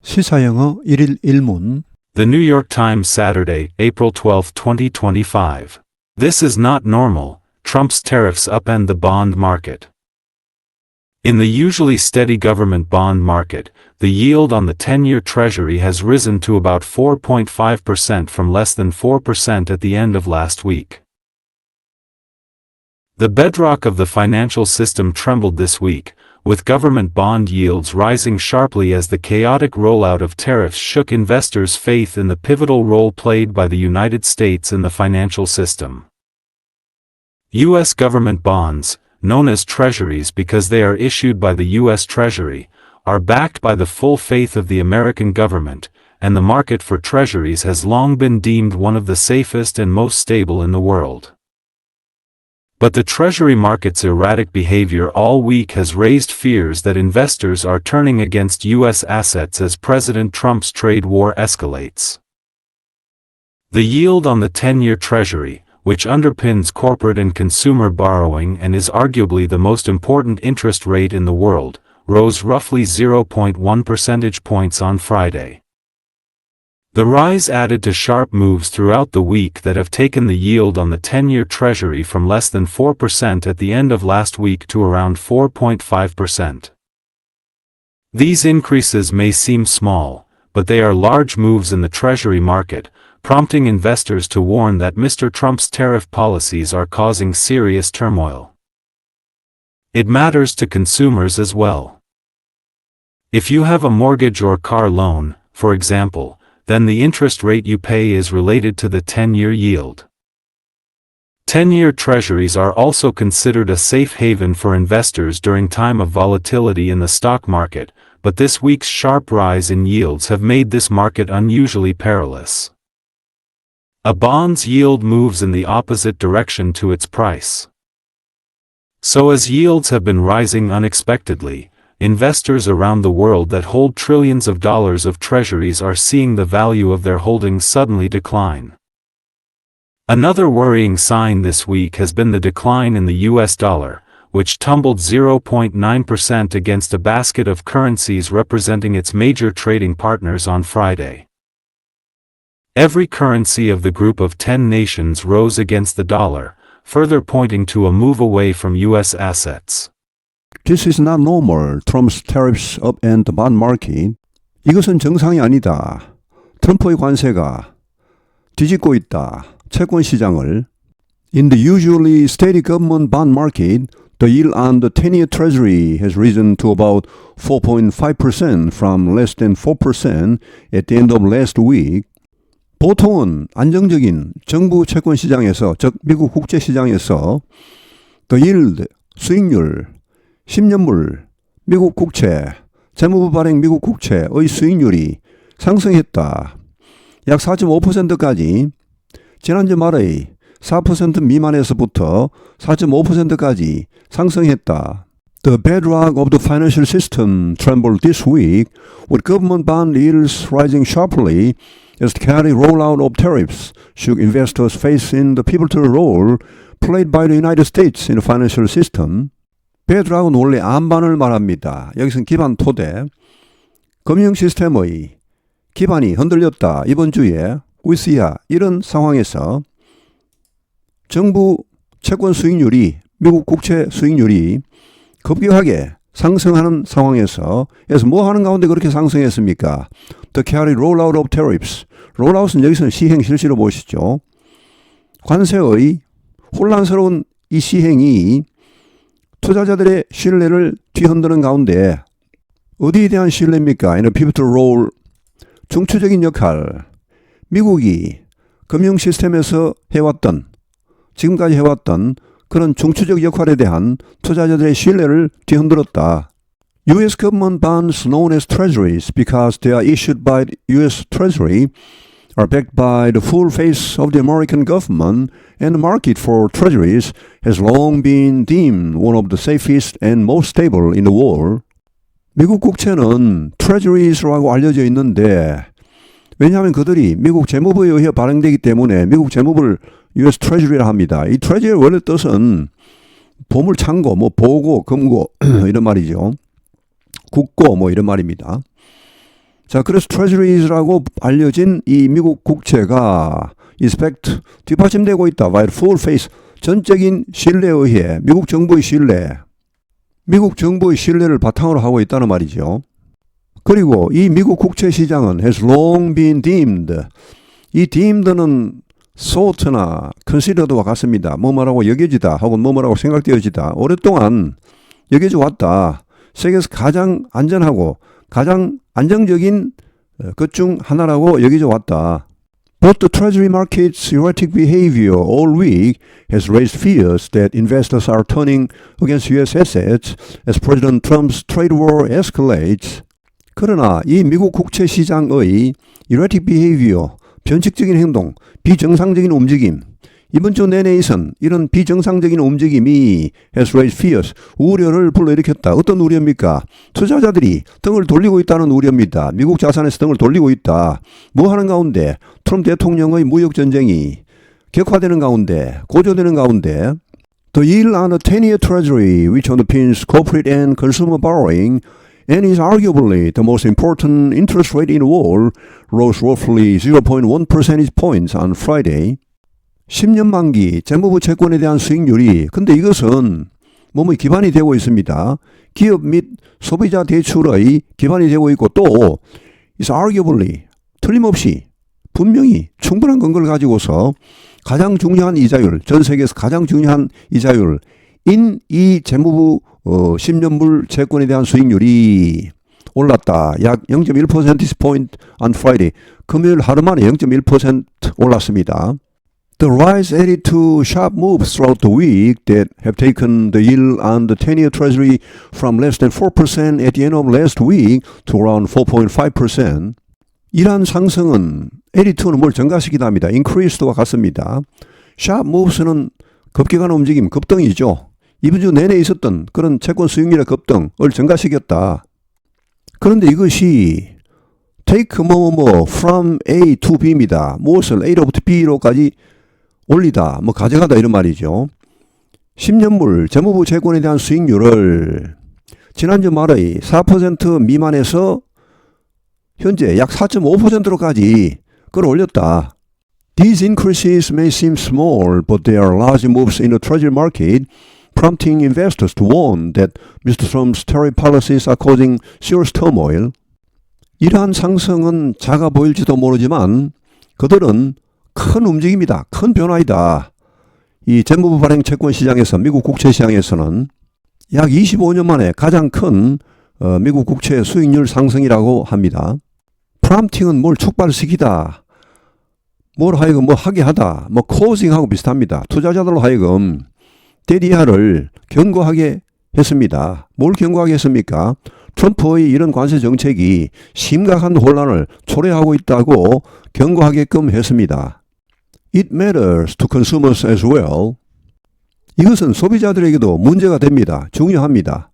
시사영어 1일 1문 The New York Times, Saturday, April 12, 2025. This is not normal. Trump's tariffs upend the bond market. In the usually steady government bond market, the yield on the 10-year Treasury has risen to about 4.5% from less than 4% at the end of last week. The bedrock of the financial system trembled this week, with government bond yields rising sharply as the chaotic rollout of tariffs shook investors' faith in the pivotal role played by the United States in the financial system. U.S. government bonds, known as treasuries because they are issued by the U.S. Treasury, are backed by the full faith of the American government, and the market for treasuries has long been deemed one of the safest and most stable in the world. But the Treasury market's erratic behavior all week has raised fears that investors are turning against U.S. assets as President Trump's trade war escalates. The yield on the 10-year Treasury, which underpins corporate and consumer borrowing and is arguably the most important interest rate in the world, rose roughly 0.1 percentage points on Friday. The rise added to sharp moves throughout the week that have taken the yield on the 10-year Treasury from less than 4% at the end of last week to around 4.5%. These increases may seem small, but they are large moves in the Treasury market, prompting investors to warn that Mr. Trump's tariff policies are causing serious turmoil. It matters to consumers as well. If you have a mortgage or car loan, for example, then the interest rate you pay is related to the 10-year yield. 10-year treasuries are also considered a safe haven for investors during time of volatility in the stock market, but this week's sharp rise in yields have made this market unusually perilous. A bond's yield moves in the opposite direction to its price. So as yields have been rising unexpectedly, investors around the world that hold trillions of dollars of treasuries are seeing the value of their holdings suddenly decline. Another worrying sign this week has been the decline in the US dollar, which tumbled 0.9% against a basket of currencies representing its major trading partners on Friday. Every currency of the group of 10 nations rose against the dollar, further pointing to a move away from US assets. This is not normal. Trump's tariffs upend the bond market. 이것은 정상이 아니다. 트럼프의 관세가 뒤집고 있다. 채권 시장을. In the usually steady government bond market, the yield on the 10-year Treasury has risen to about 4.5% from less than 4% at the end of last week. 보통은 안정적인 정부 채권 시장에서, 즉 미국 국제 시장에서 the yield, 수익률, 10년물, 미국 국채, 재무부 발행 미국 국채의 수익률이 상승했다. 약 4.5%까지 지난주 말의 4% 미만에서부터 4.5%까지 상승했다. The bedrock of the financial system trembled this week, with government bond yields rising sharply as the chaotic rollout of tariffs shook investors' faith in the pivotal role played by the United States in the financial system. bedrock은 원래 안반을 말합니다. 여기서는 기반 토대. 금융 시스템의 기반이 흔들렸다. 이번 주에 위스야 이런 상황에서 정부 채권 수익률이, 미국 국채 수익률이 급격하게 상승하는 상황에서 뭐 하는 가운데 그렇게 상승했습니까? The chaotic rollout of tariffs. rollout은 여기서는 시행 실시로 보시죠. 관세의 혼란스러운 이 시행이 투자자들의 신뢰를 뒤흔드는 가운데 어디에 대한 신뢰입니까? In a pivotal role, 중추적인 역할. 미국이 금융 시스템에서 해왔던, 지금까지 해왔던 그런 중추적 역할에 대한 투자자들의 신뢰를 뒤흔들었다. U.S. government bonds known as treasuries because they are issued by the U.S. Treasury are backed by the full faith of the American government, and the market for treasuries has long been deemed one of the safest and most stable in the world. 미국 국채는 treasuries라고 알려져 있는데, 왜냐하면 그들이 미국 재무부에 의해 발행되기 때문에 미국 재무부를 US Treasury라 합니다. 이 treasury의 원래 뜻은 보물 창고, 보고, 금고 이런 말이죠. 국고 이런 말입니다. 자, 그래서 Treasury라고 알려진 이 미국 국채가 인스펙트 뒷받침되고 있다. By full faith. 전적인 신뢰에 의해 미국 정부의 신뢰를 바탕으로 하고 있다는 말이죠. 그리고 이 미국 국채 시장은 has long been deemed. 이 deemed는 thought나 considered와 같습니다. 뭐뭐라고 여겨지다 혹은 뭐뭐라고 생각되어지다. 오랫동안 여겨져 왔다. 세계에서 가장 안전하고 가장 안정적인 것 중 하나라고 여겨져 왔다. But the Treasury market's erratic behavior all week has raised fears that investors are turning against U.S. assets as President Trump's trade war escalates. 그러나 이 미국 국채 시장의 erratic behavior, 변칙적인 행동, 비정상적인 움직임, 이번 주 내내 있은 이런 비정상적인 움직임이 has raised fears, 우려를 불러일으켰다. 어떤 우려입니까? 투자자들이 등을 돌리고 있다는 우려입니다. 미국 자산에서 등을 돌리고 있다. 뭐 하는 가운데? 트럼프 대통령의 무역전쟁이 격화되는 가운데, 고조되는 가운데 The yield on the 10-year treasury, which underpins corporate and consumer borrowing and is arguably the most important interest rate in the world, rose roughly 0.1 percentage points on Friday. 10년 만기 재무부 채권에 대한 수익률이, 근데 이것은 뭐뭐 기반이 되고 있습니다. 기업 및 소비자 대출의 기반이 되고 있고 또 is arguably 틀림없이 분명히 충분한 근거를 가지고서 가장 중요한 이자율, 전 세계에서 가장 중요한 이자율 인 이 재무부 10년물 채권에 대한 수익률이 올랐다. 약 0.1% point on Friday. 금요일 하루 만에 0.1% 올랐습니다. The rise added to sharp moves throughout the week that have taken the yield on the 10-year treasury from less than 4% at the end of last week to around 4.5%. 이러한 상승은 added to는 뭘 증가시키다 합니다. increased와 같습니다. sharp moves는 급격한 움직임, 급등이죠. 이번 주 내내 있었던 그런 채권 수익률의 급등을 증가시켰다. 그런데 이것이 take from A to B입니다. 무엇을 A로부터 B로까지 올리다, 가져가다 이런 말이죠. 10년물 재무부 채권에 대한 수익률을 지난주 말의 4% 미만에서 현재 약 4.5%로까지 끌어올렸다. These increases may seem small, but they are large moves in the treasury market, prompting investors to warn that Mr. Trump's tariff policies are causing serious turmoil. 이러한 상승은 작아 보일지도 모르지만 그들은 큰 움직임이다. 큰 변화이다. 이 재무부 발행 채권 시장에서 미국 국채 시장에서는 약 25년 만에 가장 큰 미국 국채 수익률 상승이라고 합니다. 프람팅은 뭘 촉발시키다. 뭘 하여금 하게 하다. causing하고 비슷합니다. 투자자들로 하여금 대리하를 경고하게 했습니다. 뭘 경고하게 했습니까? 트럼프의 이런 관세 정책이 심각한 혼란을 초래하고 있다고 경고하게끔 했습니다. It matters to consumers as well. 이것은 소비자들에게도 문제가 됩니다. 중요합니다.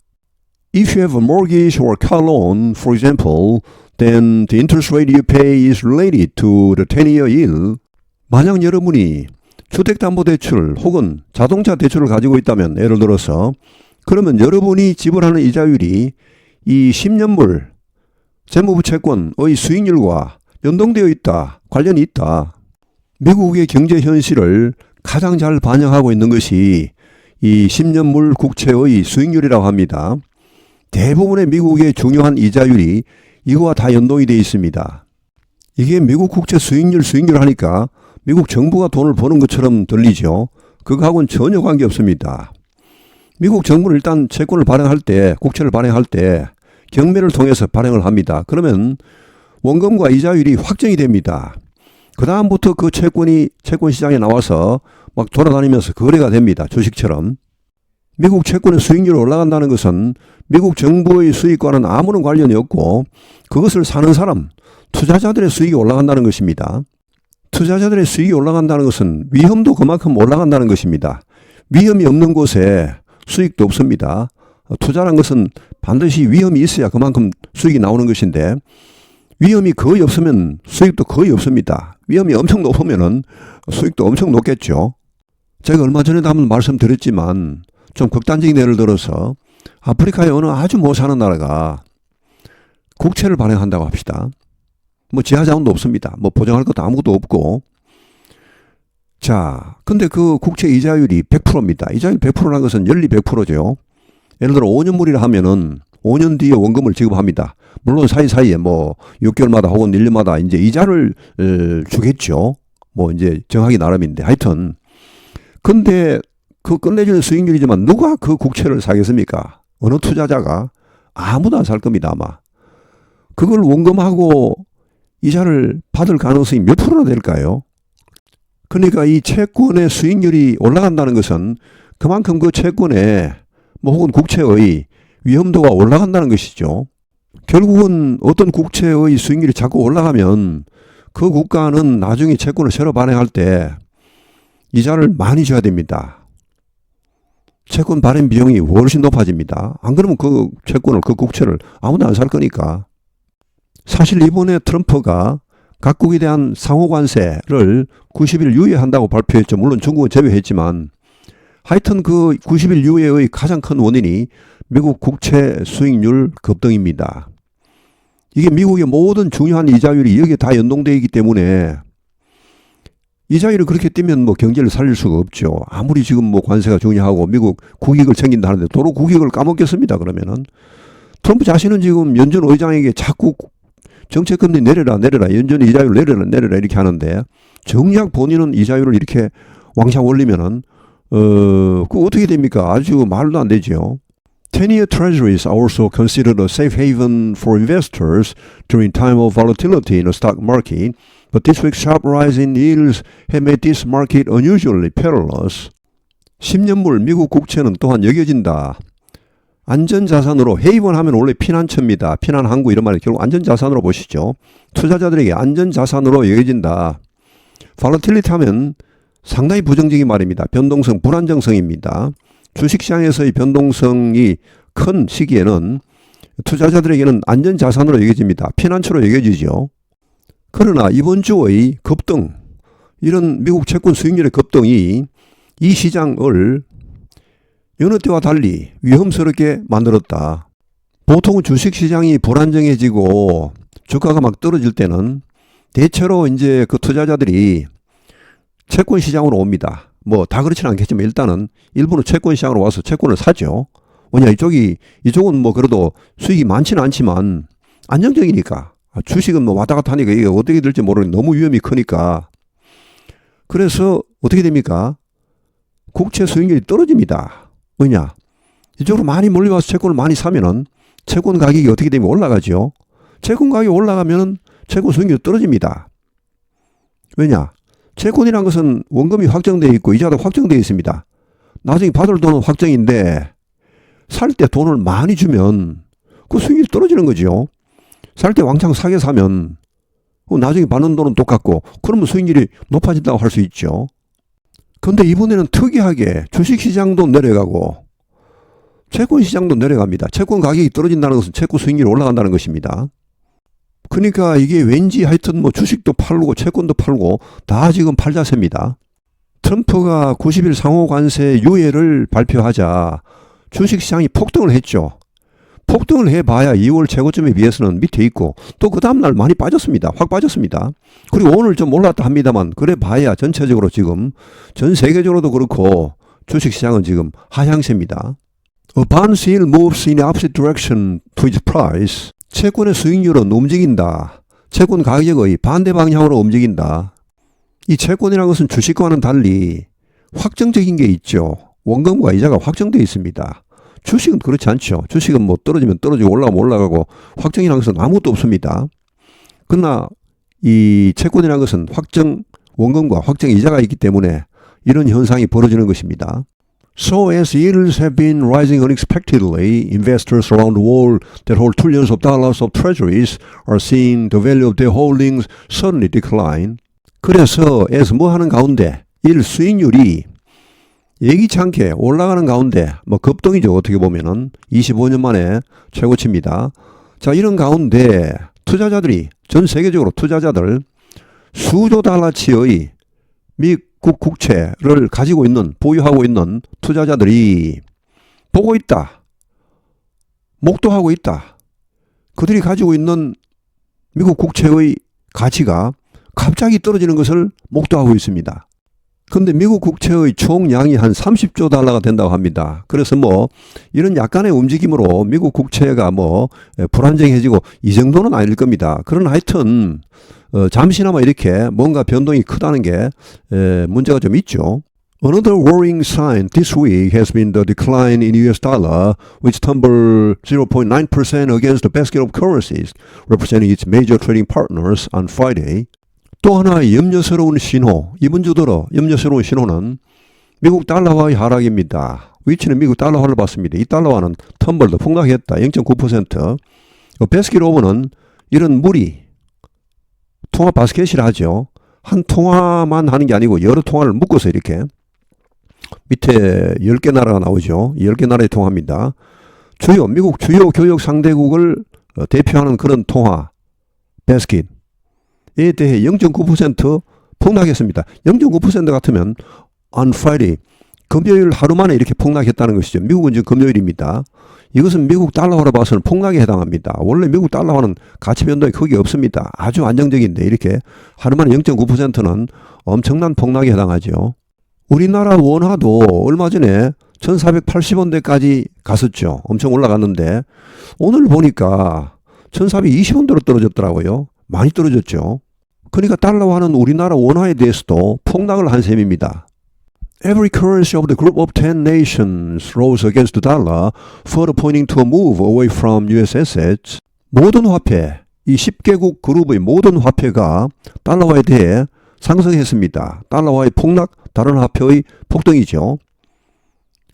If you have a mortgage or car loan, for example, then the interest rate you pay is related to the 10-year yield. 만약 여러분이 주택담보대출 혹은 자동차 대출을 가지고 있다면 예를 들어서 그러면 여러분이 지불하는 이자율이 이 10년물 재무부 채권의 수익률과 연동되어 있다. 관련이 있다. 미국의 경제 현실을 가장 잘 반영하고 있는 것이 이 10년물 국채의 수익률이라고 합니다. 대부분의 미국의 중요한 이자율이 이거와 다 연동이 되어 있습니다. 이게 미국 국채 수익률 하니까 미국 정부가 돈을 버는 것처럼 들리죠. 그거하고는 전혀 관계없습니다. 미국 정부는 일단 채권을 발행할 때, 국채를 발행할 때 경매를 통해서 발행을 합니다. 그러면 원금과 이자율이 확정이 됩니다. 그 다음부터 그 채권이 채권 시장에 나와서 막 돌아다니면서 거래가 됩니다. 주식처럼. 미국 채권의 수익률이 올라간다는 것은 미국 정부의 수익과는 아무런 관련이 없고 그것을 사는 사람, 투자자들의 수익이 올라간다는 것입니다. 투자자들의 수익이 올라간다는 것은 위험도 그만큼 올라간다는 것입니다. 위험이 없는 곳에 수익도 없습니다. 투자란 것은 반드시 위험이 있어야 그만큼 수익이 나오는 것인데 위험이 거의 없으면 수익도 거의 없습니다. 위험이 엄청 높으면 수익도 엄청 높겠죠. 제가 얼마 전에도 한번 말씀드렸지만 좀 극단적인 예를 들어서 아프리카의 어느 아주 못 사는 나라가 국채를 발행한다고 합시다. 뭐 지하 자원도 없습니다. 뭐 보장할 것도 아무것도 없고. 자, 근데 그 국채 이자율이 100%입니다. 이자율 100%라는 것은 연리 100%죠. 예를 들어 5년물이라 하면은 5년 뒤에 원금을 지급합니다. 물론 사이사이에 뭐 6개월마다 혹은 1년마다 이제 이자를 주겠죠. 뭐 이제 정하기 나름인데 하여튼. 근데 그 끝내주는 수익률이지만 누가 그 국채를 사겠습니까? 어느 투자자가? 아무도 안 살 겁니다, 아마. 그걸 원금하고 이자를 받을 가능성이 몇 프로나 될까요? 그러니까 이 채권의 수익률이 올라간다는 것은 그만큼 그 채권의 뭐 혹은 국채의 위험도가 올라간다는 것이죠. 결국은 어떤 국채의 수익률이 자꾸 올라가면 그 국가는 나중에 채권을 새로 발행할 때 이자를 많이 줘야 됩니다. 채권 발행 비용이 훨씬 높아집니다. 안 그러면 그 채권을, 그 국채를 아무도 안 살 거니까. 사실 이번에 트럼프가 각국에 대한 상호관세를 90일 유예한다고 발표했죠. 물론 중국은 제외했지만 하여튼 그 90일 유예의 가장 큰 원인이 미국 국채 수익률 급등입니다. 이게 미국의 모든 중요한 이자율이 여기에 다 연동되어 있기 때문에 이자율이 그렇게 뛰면 뭐 경제를 살릴 수가 없죠. 아무리 지금 뭐 관세가 중요하고 미국 국익을 챙긴다는데 도로 국익을 까먹겠습니다. 그러면은 트럼프 자신은 지금 연준 의장에게 자꾸 정책금리 내려라 연준 이자율 내려라 이렇게 하는데 정작 본인은 이자율을 이렇게 왕창 올리면은 그거 어떻게 됩니까? 아주 말도 안 되죠. 10-year treasuries are also considered a safe haven for investors during time of volatility in the stock market, but this week's sharp rise in yields have made this market unusually perilous. 10년물 미국 국채는 또한 여겨진다. 안전자산으로, 헤이븐 하면 원래 피난처입니다. 피난항구 이런 말이 결국 안전자산으로 보시죠. 투자자들에게 안전자산으로 여겨진다. volatility 하면 상당히 부정적인 말입니다. 변동성, 불안정성입니다. 주식시장에서의 변동성이 큰 시기에는 투자자들에게는 안전자산으로 여겨집니다. 피난처로 여겨지죠. 그러나 이번 주의 급등, 이런 미국 채권 수익률의 급등이 이 시장을 여느 때와 달리 위험스럽게 만들었다. 보통은 주식시장이 불안정해지고 주가가 막 떨어질 때는 대체로 이제 그 투자자들이 채권 시장으로 옵니다. 뭐 다 그렇지는 않겠지만 일단은 일부는 채권 시장으로 와서 채권을 사죠. 왜냐 이쪽은 뭐 그래도 수익이 많지는 않지만 안정적이니까. 주식은 뭐 왔다 갔다 하니까 이게 어떻게 될지 모르니 너무 위험이 크니까. 그래서 어떻게 됩니까? 국채 수익률이 떨어집니다. 왜냐? 이쪽으로 많이 몰려와서 채권을 많이 사면은 채권 가격이 어떻게 되면 올라가죠. 채권 가격이 올라가면은 채권 수익률이 떨어집니다. 왜냐? 채권이란 것은 원금이 확정되어 있고 이자도 확정되어 있습니다. 나중에 받을 돈은 확정인데 살 때 돈을 많이 주면 그 수익률이 떨어지는 거죠. 살 때 왕창 사게 사면 나중에 받는 돈은 똑같고 그러면 수익률이 높아진다고 할 수 있죠. 그런데 이번에는 특이하게 주식시장도 내려가고 채권시장도 내려갑니다. 채권 가격이 떨어진다는 것은 채권 수익률이 올라간다는 것입니다. 그러니까 이게 왠지 하여튼 뭐 주식도 팔고 채권도 팔고 다 지금 팔자세입니다. 트럼프가 90일 상호관세 유예를 발표하자 주식시장이 폭등을 했죠. 폭등을 해봐야 2월 최고점에 비해서는 밑에 있고 또 그 다음날 많이 빠졌습니다. 확 빠졌습니다. 그리고 오늘 좀 올랐다 합니다만 그래 봐야 전체적으로 지금 전 세계적으로도 그렇고 주식시장은 지금 하향세입니다. A bond yield moves in the opposite direction to its price. 채권의 수익률은 움직인다. 채권 가격의 반대 방향으로 움직인다. 이 채권이라는 것은 주식과는 달리 확정적인 게 있죠. 원금과 이자가 확정되어 있습니다. 주식은 그렇지 않죠. 주식은 뭐 떨어지면 떨어지고 올라가면 올라가고 확정이라는 것은 아무것도 없습니다. 그러나 이 채권이라는 것은 확정 원금과 확정 이자가 있기 때문에 이런 현상이 벌어지는 것입니다. So as yields have been rising unexpectedly, investors around the world that hold trillions of dollars of treasuries are seeing the value of their holdings suddenly decline. 그래서 as 뭐 하는 가운데 수익률이 예기치 않게 올라가는 가운데 뭐 급등이죠. 어떻게 보면은 25년 만에 최고치입니다. 자, 이런 가운데 투자자들이 전 세계적으로 투자자들 수조 달러치의 미국 국채를 가지고 있는 보유하고 있는 투자자들이 보고 있다. 목도하고 있다. 그들이 가지고 있는 미국 국채의 가치가 갑자기 떨어지는 것을 목도하고 있습니다. 근데 미국 국채의 총량이 한 30조 달러가 된다고 합니다. 그래서 뭐 이런 약간의 움직임으로 미국 국채가 뭐 불안정해지고 이 정도는 아닐 겁니다. 그러나 하여튼 잠시나마 이렇게 뭔가 변동이 크다는 게 문제가 좀 있죠. Another worrying sign this week has been the decline in US dollar, which tumbled 0.9% against the basket of currencies, representing its major trading partners on Friday. 또 하나의 염려스러운 신호, 이번 주 들어 염려스러운 신호는 미국 달러화의 하락입니다. 위치는 미국 달러화를 봤습니다. 이 달러화는 텀블도 폭락했다. 0.9%. 베스킷 오버는 이런 무리, 통화 바스켓이라 하죠. 한 통화만 하는 게 아니고 여러 통화를 묶어서 이렇게 밑에 10개 나라가 나오죠. 10개 나라의 통화입니다. 미국 주요 교역 상대국을 대표하는 그런 통화, 베스킷. 에 대해 0.9% 폭락했습니다. 0.9% 같으면 on Friday, 금요일 하루 만에 이렇게 폭락했다는 것이죠. 미국은 지금 금요일입니다. 이것은 미국 달러화로 봐서는 폭락에 해당합니다. 원래 미국 달러화는 가치 변동이 크게 없습니다. 아주 안정적인데 이렇게 하루 만에 0.9%는 엄청난 폭락에 해당하죠. 우리나라 원화도 얼마 전에 1480원대까지 갔었죠. 엄청 올라갔는데 오늘 보니까 1420원대로 떨어졌더라고요. 많이 떨어졌죠. 그러니까 달러화는 우리나라 원화에 대해서도 폭락을 한 셈입니다. Every currency of the group of 10 nations rose against the dollar, further pointing to a move away from US assets. 모든 화폐, 이 10개국 그룹의 모든 화폐가 달러화에 대해 상승했습니다. 달러화의 폭락, 다른 화폐의 폭등이죠.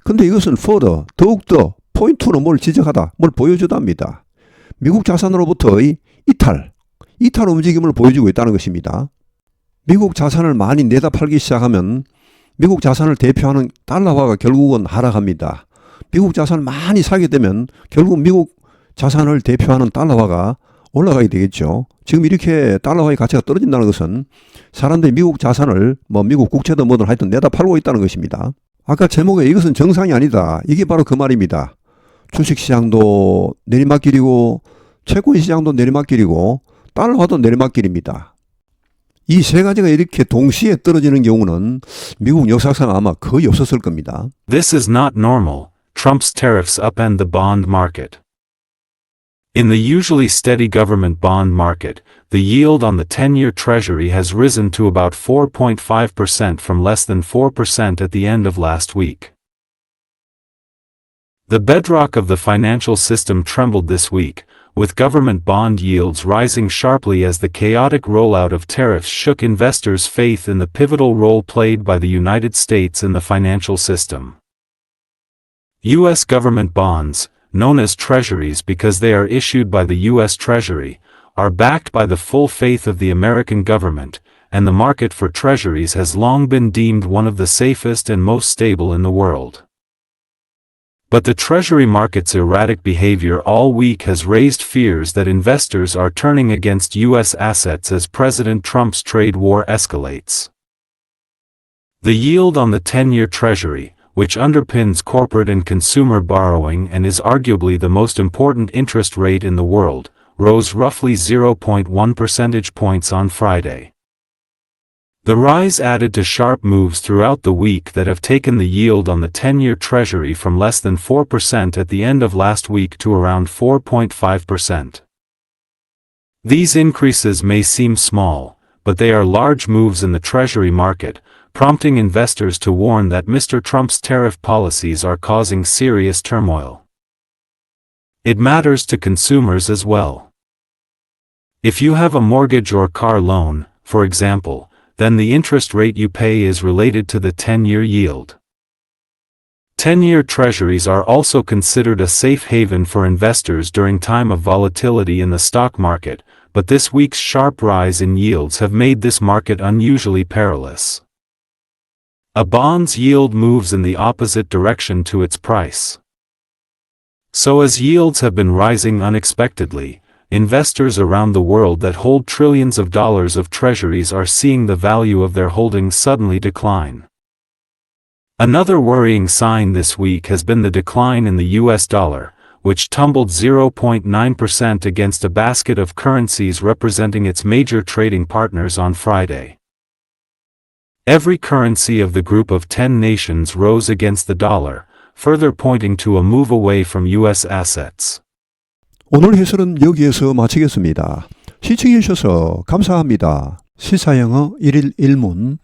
근데 이것은 further, 더욱더 포인트로 뭘 지적하다, 뭘 보여주답니다. 미국 자산으로부터의 이탈 움직임을 보여주고 있다는 것입니다. 미국 자산을 많이 내다 팔기 시작하면 미국 자산을 대표하는 달러화가 결국은 하락합니다. 미국 자산을 많이 사게 되면 결국 미국 자산을 대표하는 달러화가 올라가게 되겠죠. 지금 이렇게 달러화의 가치가 떨어진다는 것은 사람들이 미국 자산을 미국 국채든 뭐든 하여튼 내다 팔고 있다는 것입니다. 아까 제목에 이것은 정상이 아니다. 이게 바로 그 말입니다. 주식시장도 내리막길이고 채권시장도 내리막길이고 달러화도 내리막길입니다. 이 세 가지가 이렇게 동시에 떨어지는 경우는 미국 역사상 아마 거의 없었을 겁니다. This is not normal. Trump's tariffs upend the bond market. In the usually steady government bond market, the yield on the 10-year Treasury has risen to about 4.5% from less than 4% at the end of last week. The bedrock of the financial system trembled this week, with government bond yields rising sharply as the chaotic rollout of tariffs shook investors' faith in the pivotal role played by the United States in the financial system. U.S. government bonds, known as treasuries because they are issued by the U.S. Treasury, are backed by the full faith of the American government, and the market for treasuries has long been deemed one of the safest and most stable in the world. But the Treasury market's erratic behavior all week has raised fears that investors are turning against U.S. assets as President Trump's trade war escalates. The yield on the 10-year Treasury, which underpins corporate and consumer borrowing and is arguably the most important interest rate in the world, rose roughly 0.1 percentage points on Friday. The rise added to sharp moves throughout the week that have taken the yield on the 10-year Treasury from less than 4% at the end of last week to around 4.5%. These increases may seem small, but they are large moves in the Treasury market, prompting investors to warn that Mr. Trump's tariff policies are causing serious turmoil. It matters to consumers as well. If you have a mortgage or car loan, for example, then the interest rate you pay is related to the 10-year yield. 10-year treasuries are also considered a safe haven for investors during time of volatility in the stock market, but this week's sharp rise in yields have made this market unusually perilous. A bond's yield moves in the opposite direction to its price. So as yields have been rising unexpectedly, investors around the world that hold trillions of dollars of treasuries are seeing the value of their holdings suddenly decline. Another worrying sign this week has been the decline in the US dollar, which tumbled 0.9% against a basket of currencies representing its major trading partners on Friday. Every currency of the group of 10 nations rose against the dollar, further pointing to a move away from U.S. assets. 오늘 해설은 여기에서 마치겠습니다. 시청해 주셔서 감사합니다. 시사영어 1일 1문